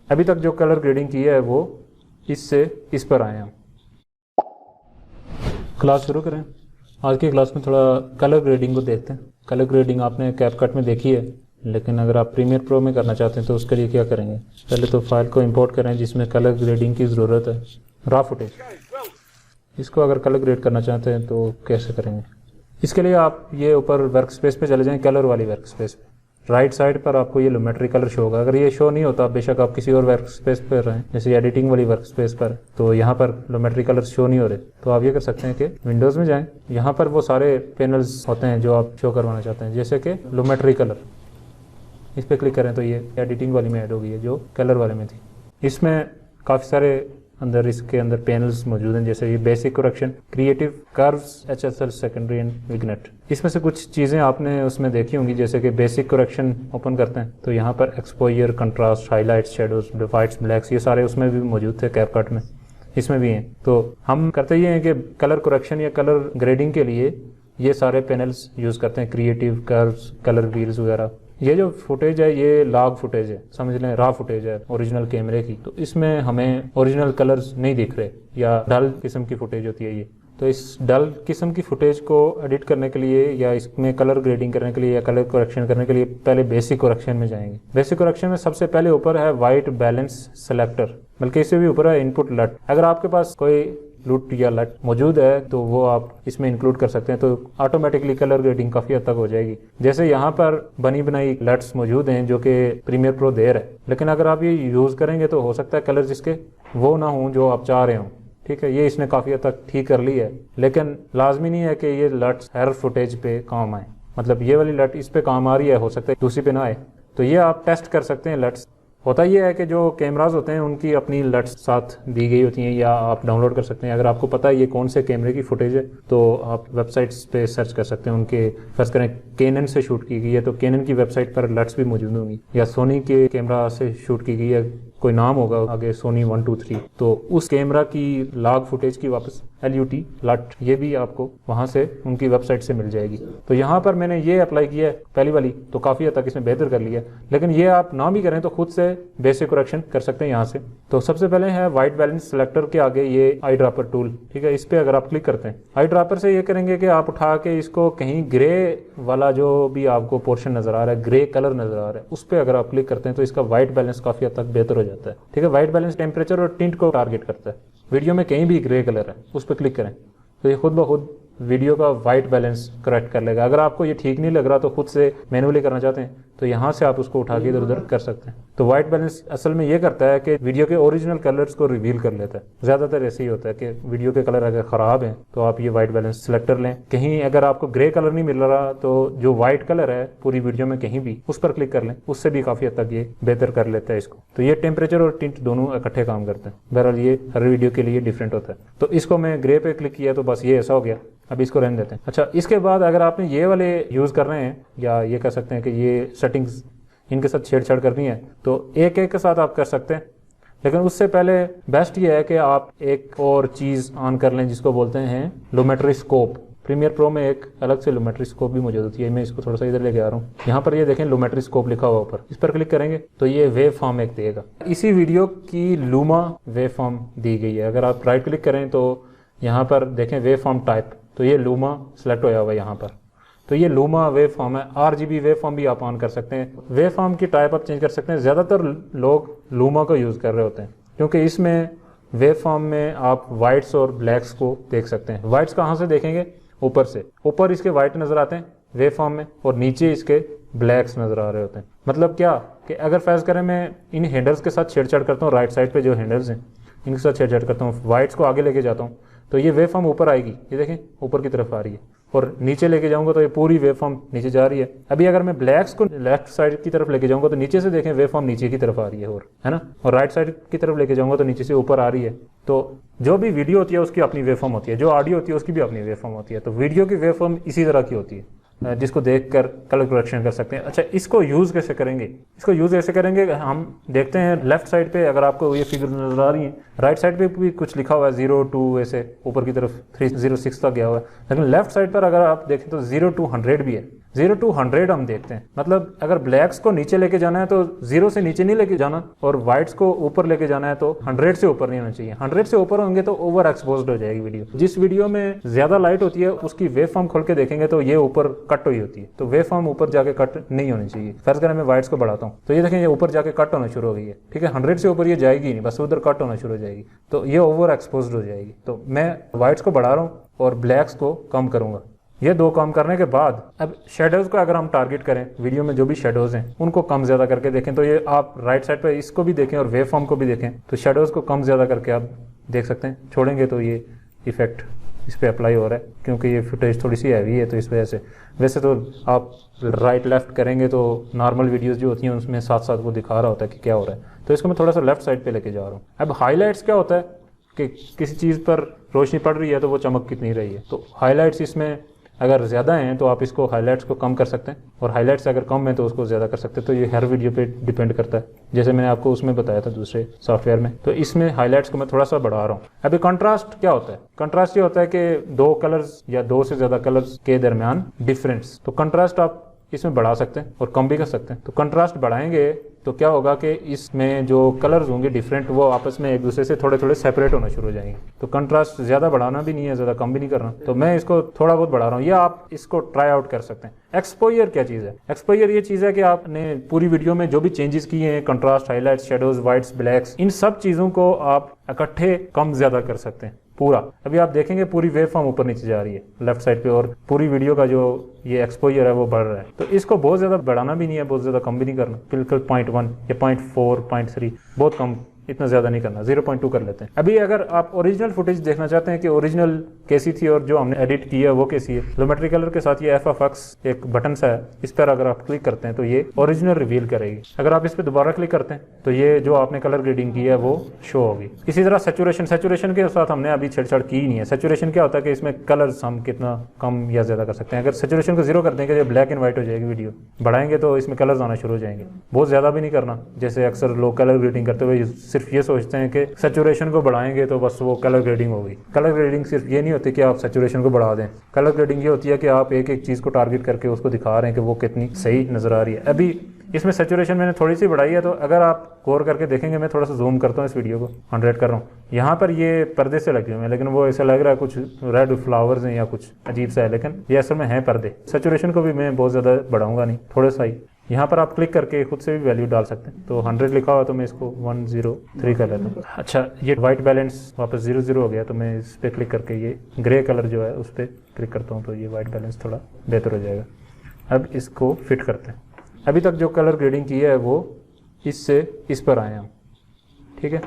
अभी तक जो कलर ग्रेडिंग की है वो इससे इस पर आए हम। क्लास शुरू करें। आज की क्लास में थोड़ा कलर ग्रेडिंग को देखते हैं। कलर ग्रेडिंग आपने कैपकट में देखी है, लेकिन अगर आप प्रीमियर प्रो में करना चाहते हैं तो उसके लिए क्या करेंगे, पहले तो फाइल को इंपोर्ट करें जिसमें कलर ग्रेडिंग की ज़रूरत है, रॉ फुटेज। इसको अगर कलर ग्रेड करना चाहते हैं तो कैसे करेंगे, इसके लिए आप ये ऊपर वर्क स्पेस पे चले जाएं, कलर वाली वर्क स्पेस पे। राइट साइड पर आपको ये लुमेट्री कलर शो होगा। अगर ये शो नहीं होता बेशक आप किसी और वर्क स्पेस पर रहें, जैसे एडिटिंग वाली वर्क स्पेस पर, तो यहाँ पर लुमेट्री कलर शो नहीं हो रहे, तो आप ये कर सकते हैं कि विंडोज़ में जाएं, यहाँ पर वो सारे पैनल्स होते हैं जो आप शो करवाना चाहते हैं, जैसे कि लुमेट्री कलर, इस पर क्लिक करें तो ये एडिटिंग वाली में ऐड हो गई है जो कलर वाले में थी। इसमें काफ़ी सारे इसके अंदर पैनल्स मौजूद हैं, जैसे ये basic correction, creative, curves, HSL, secondary and vignette. इसमें से कुछ चीज़ें आपने उसमें देखी होंगी, जैसे कि बेसिक करेक्शन ओपन करते हैं तो यहाँ पर exposure, contrast, highlights, shadows, whites, blacks, ये सारे उसमें भी मौजूद थे, कैपकट में इसमें भी हैं। तो हम करते ये हैं कि कलर करेक्शन या कलर ग्रेडिंग के लिए ये सारे पैनल्स यूज़ करते हैं, क्रिएटिव, कर्व्स, कलर व्हील्स वगैरह। ये जो फुटेज है ये लॉग फुटेज है, समझ लें रॉ फुटेज है ओरिजिनल कैमरे की, तो इसमें हमें ओरिजिनल कलर्स नहीं दिख रहे, या डल किस्म की फुटेज होती है ये। तो इस डल किस्म की फुटेज को एडिट करने के लिए या इसमें कलर ग्रेडिंग करने के लिए या कलर करेक्शन करने के लिए पहले बेसिक करेक्शन में जाएंगे। बेसिक करेक्शन में सबसे पहले ऊपर है वाइट बैलेंस सेलेक्टर, बल्कि इससे भी ऊपर है इनपुट लट। अगर आपके पास कोई लुट या लट मौजूद है तो वो आप इसमें इंक्लूड कर सकते हैं, तो ऑटोमेटिकली कलर ग्रेडिंग काफ़ी हद तक हो जाएगी। जैसे यहाँ पर बनी बनाई लट्स मौजूद हैं जो कि प्रीमियर प्रो दे रहा है, लेकिन अगर आप ये यूज़ करेंगे तो हो सकता है कलर जिसके वो ना हों जो आप चाह रहे हों। ठीक है, ये इसने काफ़ी हद तक ठीक कर ली है, लेकिन लाजमी नहीं है कि ये लट्स हर फुटेज पे काम आए। मतलब ये वाली लट इस पे काम आ रही है, हो सकता है दूसरी पे ना आए, तो ये आप टेस्ट कर सकते हैं लट्स। होता ये है कि जो कैमराज होते हैं उनकी अपनी लट्स साथ दी गई होती हैं, या आप डाउनलोड कर सकते हैं। अगर आपको पता है ये कौन से कैमरे की फुटेज है तो आप वेबसाइट्स पे सर्च कर सकते हैं। उनके फर्ज करें कैनन से शूट की गई है तो कैनन की वेबसाइट पर लट्स भी मौजूद होंगी, या सोनी के कैमरा से शूट की गई है, कोई नाम होगा आगे सोनी 1, 2, 3, तो उस कैमरा की लॉग फुटेज की वापस LUT लट ये भी आपको वहाँ से उनकी वेबसाइट से मिल जाएगी। तो यहाँ पर मैंने ये अप्लाई किया है पहली वाली, तो काफ़ी हद तक इसने बेहतर कर लिया, लेकिन ये आप ना भी करें तो खुद से बेसिक करेक्शन कर सकते हैं यहाँ से। तो सबसे पहले है वाइट बैलेंस सेलेक्टर के आगे ये आई ड्रॉपर टूल। ठीक है, इस पर अगर आप क्लिक करते हैं आई ड्रॉपर से ये करेंगे कि आप उठा के इसको कहीं ग्रे वाला जो भी आपको पोर्शन नजर आ रहा है, ग्रे कलर नजर आ रहा है, उस पर अगर आप क्लिक करते हैं तो इसका वाइट बैलेंस काफ़ी हद तक बेहतर हो जाता है। ठीक है, वाइट बैलेंस टेम्परेचर और टिंट को टारगेट करता है। वीडियो में कहीं भी ग्रे कलर है उस पर क्लिक करें तो ये खुद ब खुद वीडियो का वाइट बैलेंस करेक्ट कर लेगा। अगर आपको ये ठीक नहीं लग रहा तो खुद से मैनुअली करना चाहते हैं तो यहाँ से आप उसको उठा के इधर उधर कर सकते हैं। तो वाइट बैलेंस असल में ये करता है कि वीडियो के ओरिजिनल कलर्स को रिवील कर लेता है। ज़्यादातर ऐसे ही होता है कि वीडियो के कलर अगर ख़राब हैं तो आप ये वाइट बैलेंस सेलेक्टर लें। कहीं अगर आपको ग्रे कलर नहीं मिल रहा तो जो वाइट कलर है पूरी वीडियो में कहीं भी उस पर क्लिक कर लें, उससे भी काफ़ी हद तक ये बेहतर कर लेता है इसको। तो ये टेम्परेचर और टिंट दोनों इकट्ठे काम करते हैं। बहरहाल ये हर वीडियो के लिए डिफरेंट होता है। तो इसको मैं ग्रे पे क्लिक किया तो बस ये ऐसा हो गया। अब इसको रहने देते हैं। अच्छा, इसके बाद अगर आपने ये वाले यूज़ कर रहे हैं, या ये कह सकते हैं कि ये सेटिंग्स इनके साथ छेड़छाड़ करनी है, तो एक एक के साथ आप कर सकते हैं, लेकिन उससे पहले बेस्ट ये है कि आप एक और चीज़ ऑन कर लें जिसको बोलते हैं लुमेट्री स्कोप। प्रीमियर प्रो में एक अलग से लुमेट्री स्कोप भी मौजूद होती है। मैं इसको थोड़ा सा इधर लेके आ रहा हूँ। यहाँ पर ये देखें लुमेट्री स्कोप लिखा हुआ ऊपर, इस पर क्लिक करेंगे तो ये वेव फॉर्म एक देगा। इसी वीडियो की लूमा वेव फॉर्म दी गई है। अगर आप राइट क्लिक करें तो यहाँ पर देखें वेव फॉर्म टाइप, तो ये लूमा सेलेक्ट होया हुआ है यहाँ पर। तो ये लूमा वेव फॉर्म है। RGB वेव फॉर्म भी आप ऑन कर सकते हैं। वेव फॉर्म की टाइप आप चेंज कर सकते हैं। ज़्यादातर लोग लूमा को यूज़ कर रहे होते हैं क्योंकि इसमें वेव फॉर्म में आप वाइट्स और ब्लैक्स को देख सकते हैं। वाइट्स कहाँ से देखेंगे? ऊपर से। ऊपर इसके वाइट नज़र आते हैं वेव फॉर्म में और नीचे इसके ब्लैक्स नज़र आ रहे होते हैं। मतलब क्या कि अगर फर्ज करें मैं इन हैंडल्स के साथ छेड़छाड़ करता हूँ, राइट साइड पर जो हैंडल्स हैं इनके साथ छेड़छाड़ करता हूँ, वाइट्स को आगे लेके जाता हूँ तो ये वेव फॉर्म ऊपर आएगी। ये देखें ऊपर की तरफ आ रही है, और नीचे लेके जाऊंगा तो ये पूरी वेव फॉर्म नीचे जा रही है। अभी अगर मैं ब्लैक्स को लेफ्ट साइड की तरफ लेके जाऊंगा तो नीचे से देखें वेव फॉर्म नीचे की तरफ आ रही है, और है ना, और राइट साइड की तरफ लेके जाऊंगा तो नीचे से ऊपर आ रही है। तो जो भी वीडियो होती है उसकी अपनी वेव फॉर्म होती है, जो ऑडियो होती है उसकी भी अपनी वेव फॉर्म होती है। तो वीडियो की वेव फॉर्म इसी तरह की होती है जिसको देखकर कलर करेक्शन कर सकते हैं। अच्छा, इसको यूज़ कैसे करेंगे? इसको यूज़ ऐसे करेंगे, हम देखते हैं लेफ्ट साइड पे अगर आपको ये फिगर नजर आ रही है, राइट साइड पे भी कुछ लिखा हुआ है 0 2 ऐसे ऊपर की तरफ 306 तक गया हुआ है, लेकिन लेफ्ट साइड पर अगर आप देखें तो 0 to 100 भी है। 0 to 100 हम देखते हैं, मतलब अगर ब्लैक्स को नीचे लेके जाना है तो 0 से नीचे नहीं लेके जाना, और व्हाइट्स को ऊपर लेके जाना है तो 100 से ऊपर नहीं होना चाहिए। 100 से ऊपर होंगे तो ओवर एक्सपोज्ड हो जाएगी वीडियो। जिस वीडियो में ज्यादा लाइट होती है उसकी वेव फॉर्म खोल के देखेंगे तो ये ऊपर कट हुई होती है, तो वेव फॉर्म ऊपर जाके कट नहीं होनी चाहिए। फर्ज करें मैं व्हाइट्स को बढ़ाता हूँ तो ये देखें ये ऊपर जाके कट होना शुरू हो गई है, ठीक है। 100 से ऊपर ये जाएगी नहीं, बस उधर कट होना शुरू हो जाएगी, तो ये ओवर एक्सपोज्ड हो जाएगी। तो मैं व्हाइट्स को बढ़ा रहा हूँ और ब्लैक्स को कम करूंगा। ये दो काम करने के बाद अब शेडोज को अगर हम टारगेट करें, वीडियो में जो भी शेडोज हैं उनको कम ज्यादा करके देखें, तो ये आप राइट साइड पे इसको भी देखें और वेव फॉर्म को भी देखें, तो शेडोज को कम ज्यादा करके आप देख सकते हैं। छोड़ेंगे तो ये इफेक्ट इस पर अप्लाई हो रहा है, क्योंकि ये फुटेज थोड़ी सी हैवी है तो इस वजह से। वैसे तो आप राइट लेफ्ट करेंगे तो नॉर्मल वीडियोस जो होती हैं उसमें साथ साथ वो दिखा रहा होता है कि क्या हो रहा है, तो इसको मैं थोड़ा सा लेफ्ट साइड पे लेके जा रहा हूँ। अब हाईलाइट्स क्या होता है कि किसी चीज़ पर रोशनी पड़ रही है तो वो चमक कितनी रही है, तो हाईलाइट्स इसमें अगर ज़्यादा हैं तो आप इसको हाईलाइट्स को कम कर सकते हैं, और हाईलाइट्स अगर कम है तो उसको ज़्यादा कर सकते हैं। तो ये हर वीडियो पे डिपेंड करता है, जैसे मैंने आपको उसमें बताया था दूसरे सॉफ्टवेयर में। तो इसमें हाईलाइट्स को मैं थोड़ा सा बढ़ा रहा हूँ। अभी कंट्रास्ट क्या होता है? कंट्रास्ट ये होता है कि दो कलर्स या दो से ज़्यादा कलर्स के दरमियान डिफरेंस, तो कंट्रास्ट आप इसमें बढ़ा सकते हैं और कम भी कर सकते हैं। तो कंट्रास्ट बढ़ाएंगे तो क्या होगा कि इसमें जो कलर्स होंगे डिफरेंट, वो आपस में एक दूसरे से थोड़े थोड़े सेपरेट होना शुरू हो जाएंगे। तो कंट्रास्ट ज़्यादा बढ़ाना भी नहीं है, ज़्यादा कम भी नहीं करना, तो मैं इसको थोड़ा बहुत बढ़ा रहा हूँ, या आप इसको ट्राई आउट कर सकते हैं। एक्सपोजर क्या चीज़ है? एक्सपोजर ये चीज़ है कि आपने पूरी वीडियो में जो भी चेंजेस किए हैं, contrast, highlights, shadows, whites, blacks, इन सब चीज़ों को आप इकट्ठे कम ज़्यादा कर सकते हैं पूरा। अभी आप देखेंगे पूरी वेव फॉर्म ऊपर नीचे जा रही है लेफ्ट साइड पे, और पूरी वीडियो का जो ये एक्सपोजर है वो बढ़ रहा है। तो इसको बहुत ज़्यादा बढ़ाना भी नहीं है, बहुत ज़्यादा कम भी नहीं करना, बिल्कुल 0.1 या 0.4, 0.3, बहुत कम, इतना ज़्यादा नहीं करना, 0.2 कर लेते हैं। अभी अगर आप ओरिजिनल फुटेज देखना चाहते हैं कि ओरिजिनल कैसी थी और जो हमने एडिट की है वो कैसी है, लोमेट्री कलर के साथ ये FFX एक बटन सा है, इस पर अगर आप क्लिक करते हैं तो ये ओरिजिनल रिवील करेगी। अगर आप इस पर दोबारा क्लिक करते हैं तो ये जो आपने कलर ग्रेडिंग की है वो शो होगी। इसी तरह सेचुरेशन के साथ हमने अभी छेड़छाड़ की ही नहीं है। सेचुरेशन क्या होता है कि इसमें कलर्स हम कितना कम या ज़्यादा कर सकते हैं। अगर सेचुरेशन को 0 कर देंगे तो ब्लैक एंड व्हाइट हो जाएगी वीडियो, बढ़ाएंगे तो इसमें कलर्स आना शुरू हो जाएंगे। बहुत ज़्यादा भी नहीं करना, जैसे अक्सर लोग कलर ग्रेडिंग करते हुए सिर्फ ये सोचते हैं कि सैचुरेशन को बढ़ाएंगे तो बस वो कलर ग्रेडिंग होगी। कलर ग्रेडिंग सिर्फ ये नहीं होती कि आप सैचुरेशन को बढ़ा दें, कलर ग्रेडिंग ये होती है कि आप एक एक चीज़ को टारगेट करके उसको दिखा रहे हैं कि वो कितनी सही नज़र आ रही है। अभी इसमें सैचुरेशन मैंने थोड़ी सी बढ़ाई है, तो अगर आप गौर करके देखेंगे, मैं थोड़ा सा जूम करता हूँ इस वीडियो को, 100 कर रहा हूँ, यहाँ पर ये पर्दे से लगे हुए हैं, लेकिन वो ऐसा लग रहा है कुछ रेड फ्लावर्स हैं या कुछ अजीब सा है, लेकिन ये असल में है पर्दे। सैचुरेशन को भी मैं बहुत ज़्यादा बढ़ाऊंगा नहीं, थोड़ा सा ही। यहाँ पर आप क्लिक करके खुद से भी वैल्यू डाल सकते हैं। तो 100 लिखा हुआ तो मैं इसको 103 कर लेता हूँ। अच्छा, ये वाइट बैलेंस वापस 0 हो गया, तो मैं इस पर क्लिक करके ये ग्रे कलर जो है उस पर क्लिक करता हूँ, तो ये वाइट बैलेंस थोड़ा बेहतर हो जाएगा। अब इसको फिट करते हैं। अभी तक जो कलर ग्रेडिंग की है वो इससे इस पर आए हैं, ठीक है।